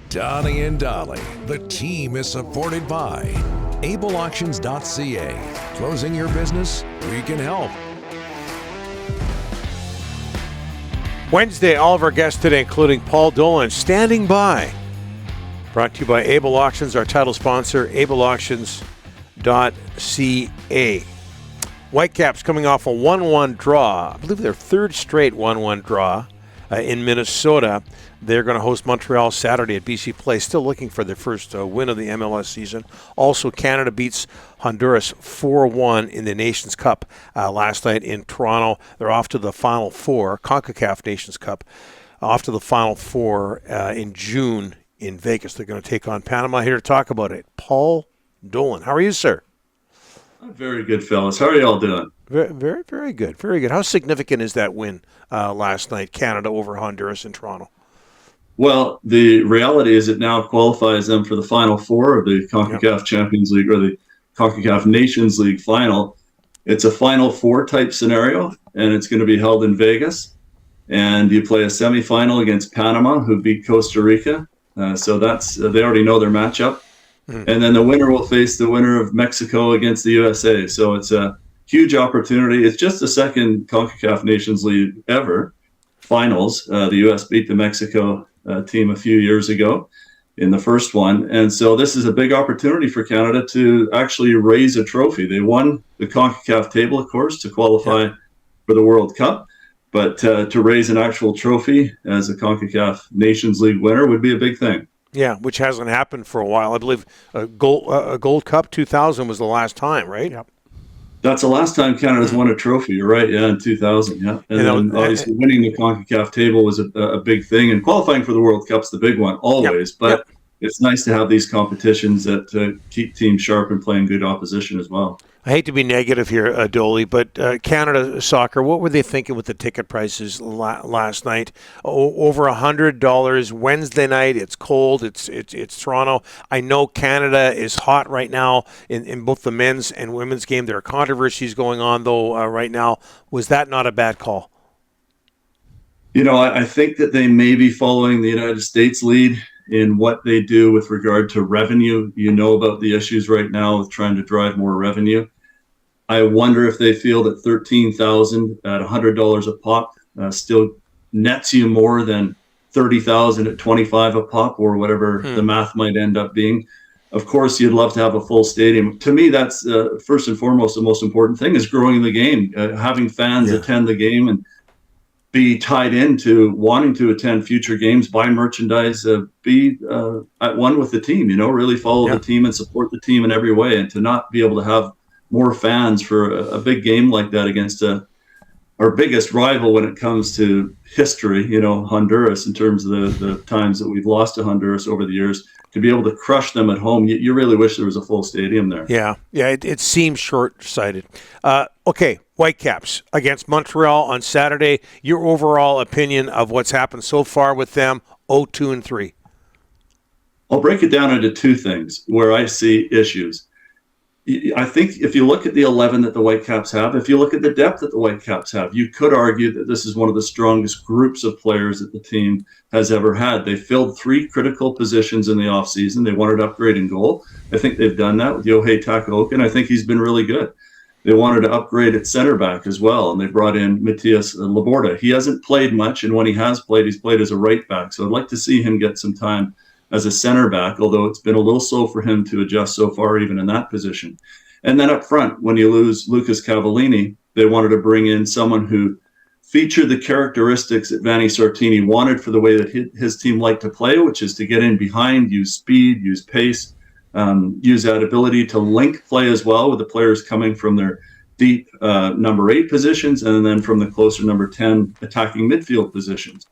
Donnie and Dolly. The team is supported by ableauctions.ca. Closing your business? We can help. Wednesday, all of our guests today, including Paul Dolan, standing by. Brought to you by Able Auctions, our title sponsor, ableauctions.ca. Whitecaps coming off a 1-1 draw. I believe their third straight 1-1 draw in Minnesota. They're going to host Montreal Saturday at BC Place. Still looking for their first win of the MLS season. Also, Canada beats Honduras 4-1 in the Nations Cup last night in Toronto. They're off to the Final Four, CONCACAF Nations Cup, off to the Final Four in June in Vegas. They're going to take on Panama. Here to talk about it, Paul Dolan. How are you, sir? I'm very good, fellas. How are you all doing? Very, very, very good. Very good. How significant is that win last night, Canada over Honduras in Toronto? Well, the reality is it now qualifies them for the Final Four of the CONCACAF Champions League or the CONCACAF Nations League final. It's a Final Four type scenario, and it's going to be held in Vegas. And you play a semifinal against Panama, who beat Costa Rica. So that's they already know their matchup. And then the winner will face the winner of Mexico against the USA. So it's a huge opportunity. It's just the second CONCACAF Nations League ever finals. The U.S. beat the Mexico team a few years ago in the first one. And so this is a big opportunity for Canada to actually raise a trophy. They won the CONCACAF table, of course, to qualify for the World Cup. But to raise an actual trophy as a CONCACAF Nations League winner would be a big thing. Yeah, which hasn't happened for a while. I believe a Gold Cup 2000 was the last time, right? Yep. That's the last time Canada's won a trophy. You're right. Yeah, in 2000. Yeah, and then obviously winning the CONCACAF table was a big thing, and qualifying for the World Cup's the big one always. But it's nice to have these competitions that keep teams sharp and playing good opposition as well. I hate to be negative here, Dolly, but Canada soccer, what were they thinking with the ticket prices last night? Over $100 Wednesday night. It's cold. It's Toronto. I know Canada is hot right now in both the men's and women's game. There are controversies going on, though, right now. Was that not a bad call? You know, I think that they may be following the United States lead in what they do with regard to revenue. You know about the issues right now with trying to drive more revenue. I wonder if they feel that $13,000 at $100 a pop still nets you more than $30,000 at $25 a pop, or whatever the math might end up being. Of course, you'd love to have a full stadium. To me, that's first and foremost the most important thing, is growing the game, having fans attend the game and be tied into wanting to attend future games, buy merchandise, be at one with the team, really follow the team and support the team in every way. And to not be able to have more fans for a big game like that against our biggest rival when it comes to history, Honduras, in terms of the times that we've lost to Honduras over the years, to be able to crush them at home, you really wish there was a full stadium there. Yeah, it seems short-sighted. Okay, Whitecaps against Montreal on Saturday. Your overall opinion of what's happened so far with them, 0-2-3? I'll break it down into two things where I see issues. I think if you look at the 11 that the Whitecaps have, if you look at the depth that the Whitecaps have, you could argue that this is one of the strongest groups of players that the team has ever had. They filled three critical positions in the offseason. They wanted to upgrade in goal. I think they've done that with Yohei Takaoka, and I think he's been really good. They wanted to upgrade at center back as well, and they brought in Matias Laborda. He hasn't played much, and when he has played, he's played as a right back. So I'd like to see him get some time as a center back, although it's been a little slow for him to adjust so far, even in that position. And then up front, when you lose Lucas Cavallini, they wanted to bring in someone who featured the characteristics that Vanni Sartini wanted for the way that his team liked to play, which is to get in behind, use speed, use pace, use that ability to link play as well with the players coming from their deep number 8 positions and then from the closer number 10 attacking midfield positions.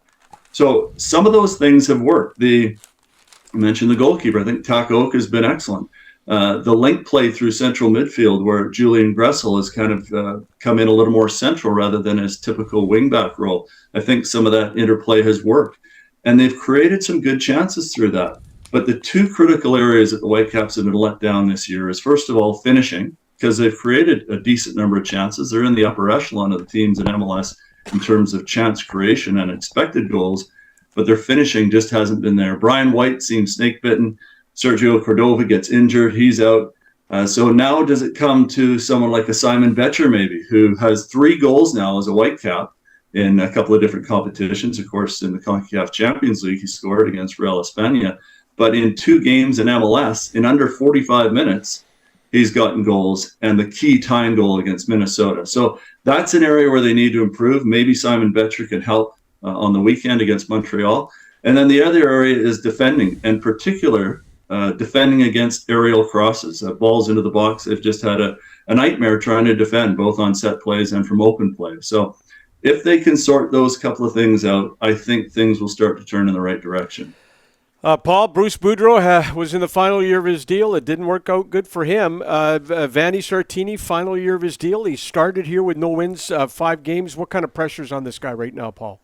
So some of those things have worked. I mentioned the goalkeeper. I think Takaoka has been excellent. The link play through central midfield, where Julian Gressel has kind of come in a little more central rather than his typical wingback role. I think some of that interplay has worked. And they've created some good chances through that. But the two critical areas that the Whitecaps have been let down this year is, first of all, finishing, because they've created a decent number of chances. They're in the upper echelon of the teams in MLS in terms of chance creation and expected goals. but their finishing just hasn't been there. Brian White seems snake bitten. Sergio Cordova gets injured. He's out. So now does it come to someone like a Simon Betcher maybe, who has 3 goals now as a Whitecap in a couple of different competitions. Of course, in the CONCACAF Champions League, he scored against Real España. But in 2 games in MLS, in under 45 minutes, he's gotten goals, and the key tying goal against Minnesota. So that's an area where they need to improve. Maybe Simon Betcher can help on the weekend against Montreal. And then the other area is defending, in particular, defending against aerial crosses, balls into the box. They've just had a nightmare trying to defend, both on set plays and from open play. So if they can sort those couple of things out, I think things will start to turn in the right direction. Paul, Bruce Boudreau was in the final year of his deal. It didn't work out good for him. Vanni Sartini, final year of his deal. He started here with no wins, 5 games. What kind of pressure's on this guy right now, Paul?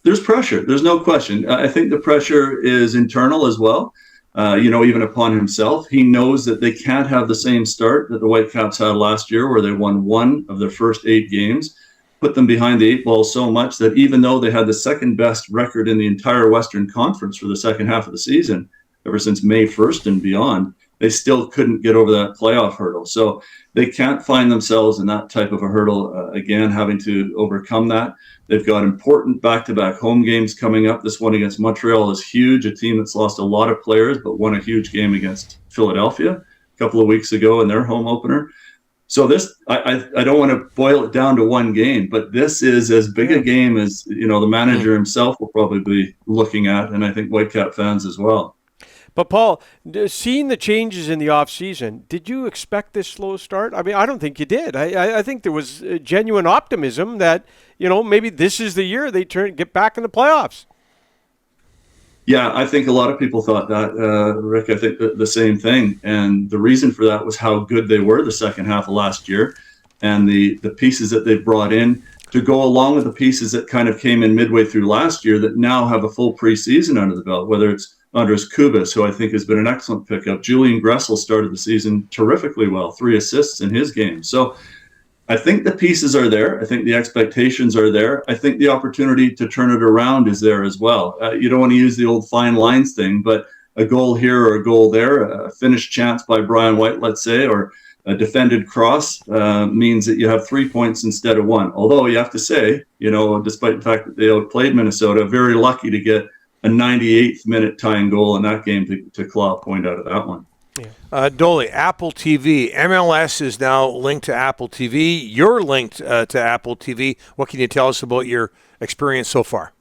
There's pressure. There's no question. I think the pressure is internal as well. Even upon himself. He knows that they can't have the same start that the Whitecaps had last year, where they won 1 of their first 8 games, put them behind the 8 ball so much that even though they had the second best record in the entire Western Conference for the second half of the season, ever since May 1st and beyond, they still couldn't get over that playoff hurdle. So they can't find themselves in that type of a hurdle again, having to overcome that. They've got important back-to-back home games coming up. This one against Montreal is huge, a team that's lost a lot of players but won a huge game against Philadelphia a couple of weeks ago in their home opener. So this, I don't want to boil it down to one game, but this is as big a game as, the manager himself will probably be looking at, and I think Whitecap fans as well. But, Paul, seeing the changes in the offseason, did you expect this slow start? I mean, I don't think you did. I think there was genuine optimism that, maybe this is the year they get back in the playoffs. Yeah, I think a lot of people thought that, Rick. I think the same thing. And the reason for that was how good they were the second half of last year, and the pieces that they brought in to go along with the pieces that kind of came in midway through last year that now have a full preseason under the belt, whether it's Andres Kubas, who I think has been an excellent pickup. Julian Gressel started the season terrifically well, 3 assists in his game. So I think the pieces are there. I think the expectations are there. I think the opportunity to turn it around is there as well. You don't want to use the old fine lines thing, but a goal here or a goal there, a finished chance by Brian White, let's say, or a defended cross means that you have 3 points instead of 1. Although you have to say, despite the fact that they outplayed Minnesota, very lucky to get a 98th minute tying goal in that game to claw a point out of that one. Yeah. Dolan, Apple TV. MLS is now linked to Apple TV. You're linked to Apple TV. What can you tell us about your experience so far?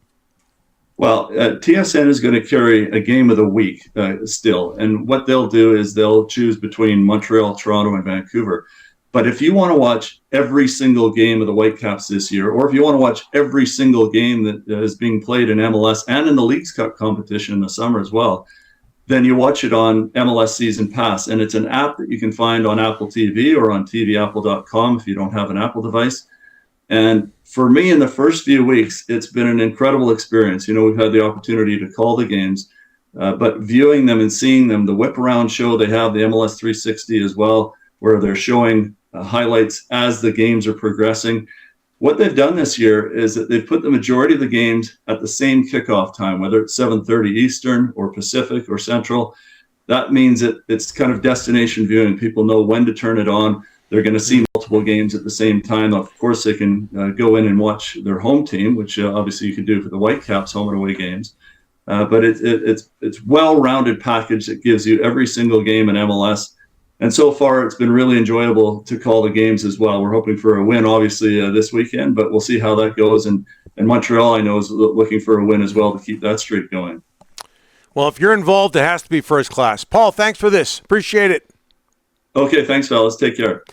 Well, TSN is going to carry a game of the week still. And what they'll do is they'll choose between Montreal, Toronto, and Vancouver. But if you want to watch every single game of the Whitecaps this year, or if you want to watch every single game that is being played in MLS and in the Leagues Cup competition in the summer as well, then you watch it on MLS Season Pass. And it's an app that you can find on Apple TV or on tvapple.com if you don't have an Apple device. And for me, in the first few weeks, it's been an incredible experience. We've had the opportunity to call the games, but viewing them and seeing them, the whip around show they have, the MLS 360 as well, where they're showing highlights as the games are progressing. What they've done this year is that they've put the majority of the games at the same kickoff time, whether it's 7:30 Eastern or Pacific or Central. That means that it's kind of destination viewing. People know when to turn it on. They're going to see multiple games at the same time. Of course, they can go in and watch their home team, which obviously you can do for the Whitecaps home and away games. But it's well-rounded package that gives you every single game in MLS. And so far, it's been really enjoyable to call the games as well. We're hoping for a win, obviously, this weekend, but we'll see how that goes. And Montreal, I know, is looking for a win as well to keep that streak going. Well, if you're involved, it has to be first class. Paul, thanks for this. Appreciate it. Okay, thanks, fellas. Take care.